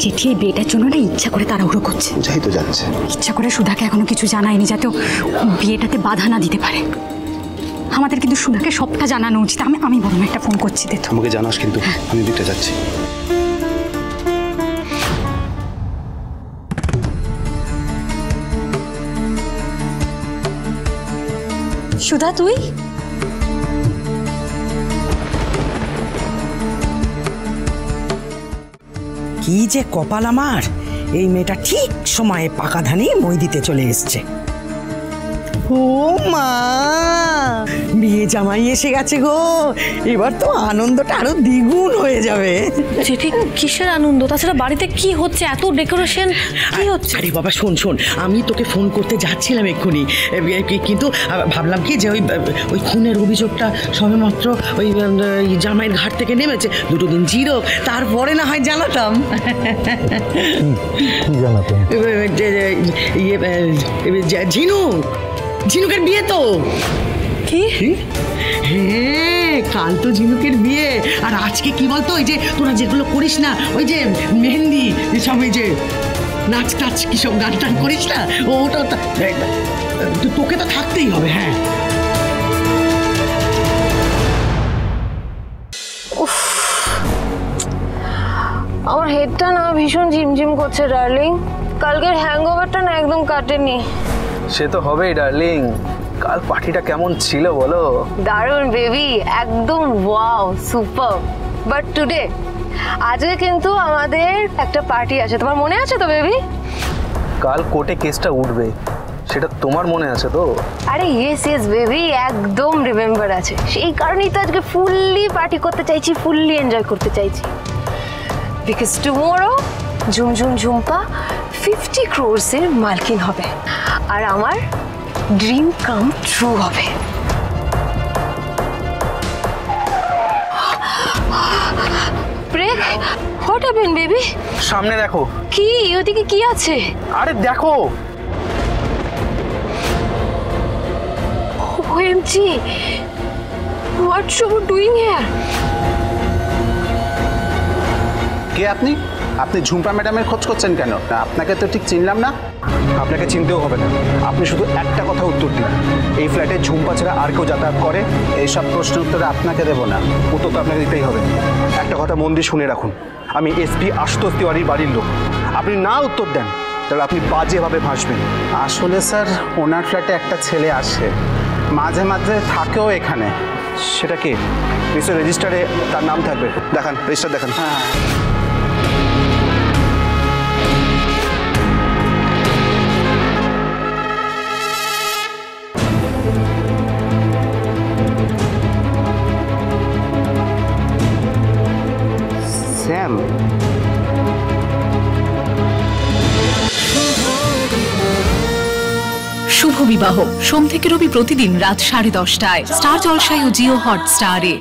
জেঠি এই বিয়েটার জন্য না ইচ্ছা করে তাড়াহুড়ো করছে। যাই তো যাচ্ছে, ইচ্ছা করে সুধাকে এখনো কিছু জানায়নি যাতে বিয়েটাতে বাধা না দিতে পারে। আমাদের কিন্তু সুধাকে সবটা জানানো উচিত। আমি বরং একটা ফোন করছি। দে তো আমাকে জানাস কিন্তু। আমি দিকটা যাচ্ছি। সুধা, তুই কি যে কপাল আমার, এই মেয়েটা ঠিক সময়ে পাকা ধানে মই দিতে চলে এসছে। ও মা, বিয়ে জামাই এসে গেছে গো, এবার তো আনন্দটা আরো দ্বিগুণ হয়ে যাবে। জেঠি কিসের আনন্দ? তাছাড়া বাড়িতে কি হচ্ছে? এত ডেকোরেশন কি হচ্ছে? আরে বাবা শোন শোন, আমি তোকে ফোন করতে যাচ্ছিলাম এক্ষুনি, কিন্তু ভাবলাম কি যে ওই খুনের অভিযোগটা সবেমাত্র ওই জামাইয়ের ঘাট থেকে নেমেছে, দুটো দিন জিরো, তারপরে না হয় জানাতাম। ঝিনুকের বিয়ে তো। কি? হ্যাঁ, কাল তো ঝিনুকের বিয়ে। আর আজকে কি বলতো, ওই যে তোরা যেগুলো করিস না, ওই যে মেহেন্দি সব, ওই যে নাচ টাচ কি সব গান টান করিস না, ওটা তোকে তো থাকতেই হবে। হ্যাঁ, আমার হেডটা না ভীষণ ঝিমঝিম করছে ডার্লিং। কালকের হ্যাংওভারটা না একদম কাটেনি। সে তো হবেই ডার্লিং। কাল পার্টিটা কেমন ছিল বলো? দারুণ বেবি, একদম ওয়াও, সুপার। বাট টুডে, আজকে কিন্তু আমাদের একটা পার্টি আছে, তোমার মনে আছে তো বেবি? কাল কোর্টে কেসটা উঠবে, সেটা তোমার মনে আছে তো? আরে ইয়েস ইয়েস বেবি, একদম রিমেম্বার আছে। সেই কারণেই তো আজকে ফুললি পার্টি করতে চাইছি, ফুললি এনজয় করতে চাইছি। বিকজ টুমোরো ঝুমঝুম ঝুম্পা 50 crores-এর মালকিন হবে, আর আমার ড্রিম কাম ট্রু হবে। Break, what happened baby? সামনে দেখো। কি ওদিকে কি আছে? আরে দেখো। OMG, what you doing here? কে আপনি? আপনি ঝুম্পা ম্যাডামের খোঁজ করছেন কেন? আপনাকে তো ঠিক চিনলাম না। আপনাকে চিনতেও হবে না, আপনি শুধু একটা কথা উত্তর দিন, এই ফ্ল্যাটে ঝুম্পা ছাড়া আর কেউ যাতায়াত করে? এইসব প্রশ্ন উত্তর আপনাকে দেবো না। উত্তর তো আপনাকে দিতেই হবে। একটা কথা মন দিয়ে শুনে রাখুন, আমি এসপি আশুতোষ তিওয়ারির বাড়ির লোক। আপনি না উত্তর দেন তাহলে আপনি বাজেভাবে ভাসবেন। আসলে স্যার, ওনার ফ্ল্যাটে একটা ছেলে আসে, মাঝে মাঝে থাকেও এখানে। সেটা কি? নিশ্চয় রেজিস্টারে তার নাম থাকবে, দেখান, রেজিস্টার দেখান। হ্যাঁ, স্যাম। শুভ বিবাহ সোম থেকে রবি প্রতিদিন রাত 10:30টায় স্টার জলসায় ও জিও হটস্টারে।